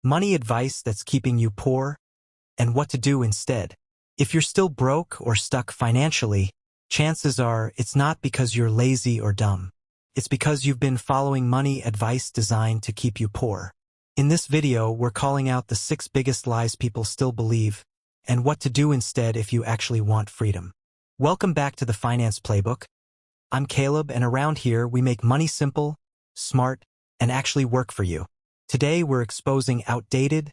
money advice that's keeping you poor, and what to do instead. If you're still broke or stuck financially, chances are it's not because you're lazy or dumb. It's because you've been following money advice designed to keep you poor. In this video, we're calling out the 6 biggest lies people still believe, and what to do instead if you actually want freedom. Welcome back to the Finance Playbook. I'm Caleb, and around here we make money simple, smart, and actually work for you. Today we're exposing outdated,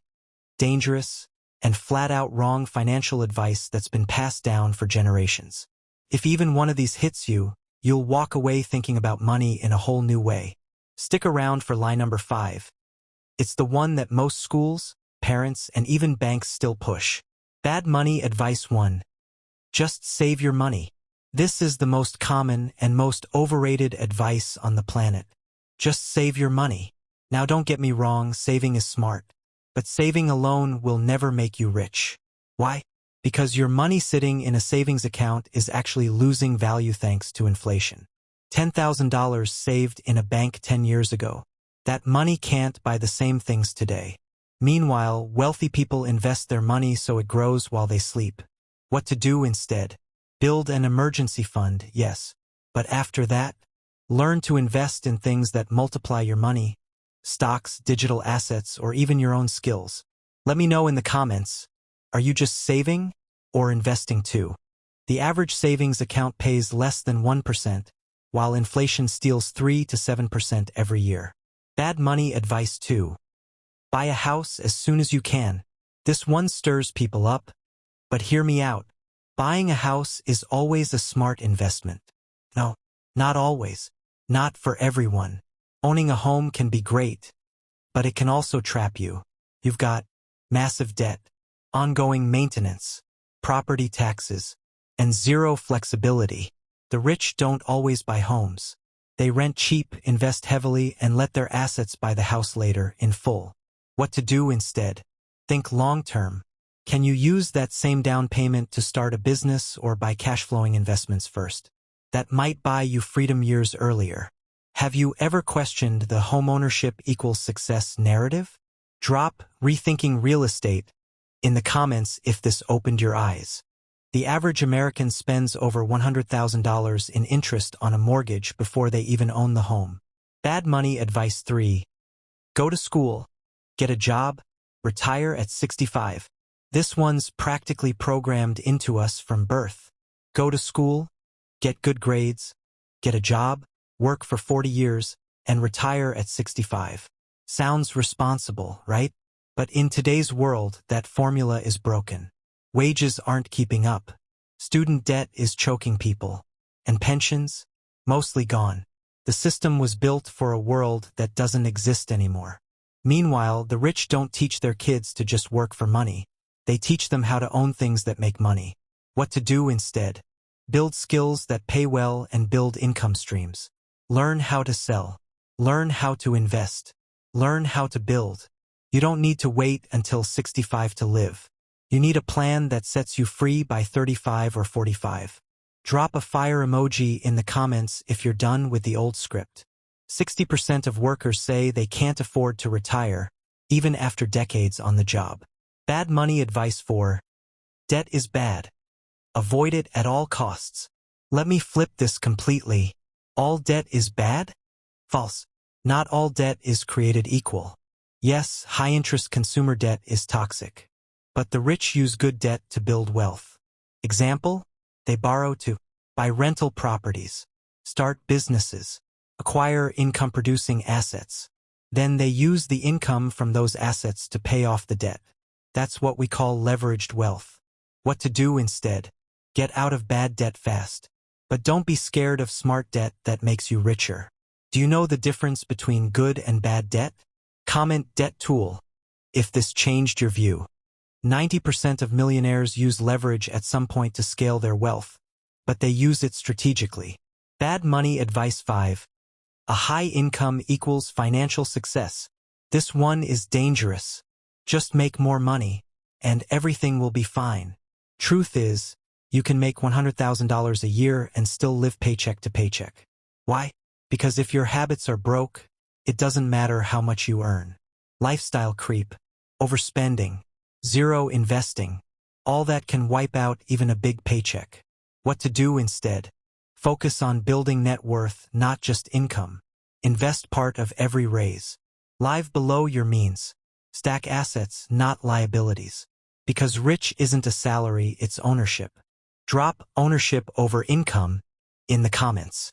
dangerous, and flat-out wrong financial advice that's been passed down for generations. If even one of these hits you, you'll walk away thinking about money in a whole new way. Stick around for lie number 5. It's the one that most schools, parents, and even banks still push. Bad money advice 1. Just save your money. This is the most common and most overrated advice on the planet. Just save your money. Now don't get me wrong, saving is smart. But saving alone will never make you rich. Why? Because your money sitting in a savings account is actually losing value thanks to inflation. $10,000 saved in a bank 10 years ago. That money can't buy the same things today. Meanwhile, wealthy people invest their money so it grows while they sleep. What to do instead? Build an emergency fund, yes. But after that, learn to invest in things that multiply your money. Stocks, digital assets, or even your own skills. Let me know in the comments, are you just saving or investing too? The average savings account pays less than 1%, while inflation steals 3 to 7% every year. Bad money advice 2. Buy a house as soon as you can. This one stirs people up, but hear me out. Buying a house is always a smart investment. No, not always. Not for everyone. Owning a home can be great, but it can also trap you. You've got massive debt, ongoing maintenance, property taxes, and zero flexibility. The rich don't always buy homes. They rent cheap, invest heavily, and let their assets buy the house later in full. What to do instead? Think long-term. Can you use that same down payment to start a business or buy cash-flowing investments first? That might buy you freedom years earlier. Have you ever questioned the homeownership equals success narrative? Drop "rethinking real estate" in the comments if this opened your eyes. The average American spends over $100,000 in interest on a mortgage before they even own the home. Bad money advice 3. Go to school, get a job, retire at 65. This one's practically programmed into us from birth. Go to school, get good grades, get a job, work for 40 years, and retire at 65. Sounds responsible, right? But in today's world, that formula is broken. Wages aren't keeping up. Student debt is choking people. And pensions? Mostly gone. The system was built for a world that doesn't exist anymore. Meanwhile, the rich don't teach their kids to just work for money. They teach them how to own things that make money. What to do instead? Build skills that pay well and build income streams. Learn how to sell. Learn how to invest. Learn how to build. You don't need to wait until 65 to live. You need a plan that sets you free by 35 or 45. Drop a fire emoji in the comments if you're done with the old script. 60% of workers say they can't afford to retire, even after decades on the job. Bad money advice 4. Debt is bad. Avoid it at all costs. Let me flip this completely. All debt is bad? False. Not all debt is created equal. Yes, high-interest consumer debt is toxic. But the rich use good debt to build wealth. Example? They borrow to buy rental properties, start businesses, acquire income-producing assets. Then they use the income from those assets to pay off the debt. That's what we call leveraged wealth. What to do instead? Get out of bad debt fast. But don't be scared of smart debt that makes you richer. Do you know the difference between good and bad debt? Comment debt tool if this changed your view. 90% of millionaires use leverage at some point to scale their wealth, but they use it strategically. Bad money advice 5. A high income equals financial success. This one is dangerous. Just make more money, and everything will be fine. Truth is, you can make $100,000 a year and still live paycheck to paycheck. Why? Because if your habits are broke, it doesn't matter how much you earn. Lifestyle creep. overspending, zero investing. All that can wipe out even a big paycheck. What to do instead? Focus on building net worth, not just income. Invest part of every raise. Live below your means. Stack assets, not liabilities. Because rich isn't a salary, it's ownership. Drop ownership over income in the comments.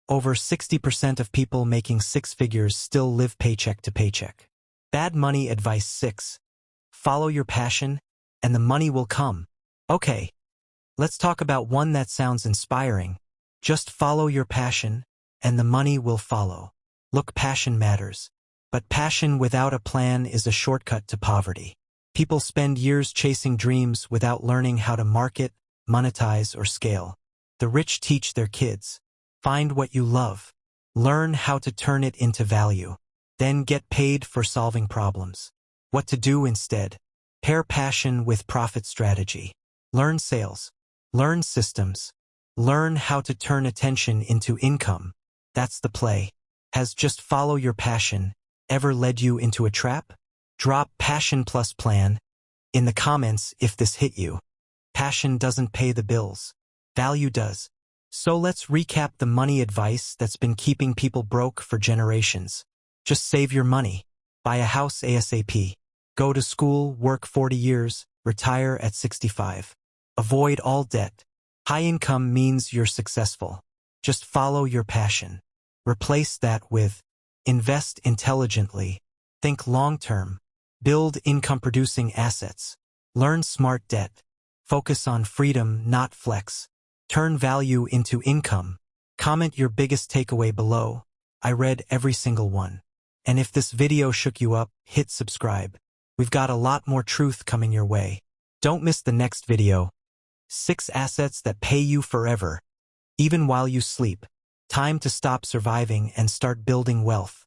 Over 60% of people making six figures still live paycheck to paycheck. Bad money advice 6. Follow your passion, and the money will come. Okay, let's talk about one that sounds inspiring. Just follow your passion, and the money will follow. Look, passion matters. But passion without a plan is a shortcut to poverty. People spend years chasing dreams without learning how to market, monetize, or scale. The rich teach their kids. Find what you love. Learn how to turn it into value. Then get paid for solving problems. What to do instead? Pair passion with profit strategy. Learn sales. Learn systems. Learn how to turn attention into income. That's the play. Has just follow your passion ever led you into a trap? Drop passion plus plan in the comments if this hit you. Passion doesn't pay the bills. Value does. So let's recap the money advice that's been keeping people broke for generations. Just save your money. Buy a house ASAP. Go to school, work 40 years, retire at 65. Avoid all debt. High income means you're successful. Just follow your passion. Replace that with invest intelligently. Think long-term. Build income-producing assets. Learn smart debt. Focus on freedom, not flex. Turn value into income. Comment your biggest takeaway below. I read every single one. And if this video shook you up, hit subscribe. We've got a lot more truth coming your way. Don't miss the next video. 6 assets that pay you forever, even while you sleep. Time to stop surviving and start building wealth.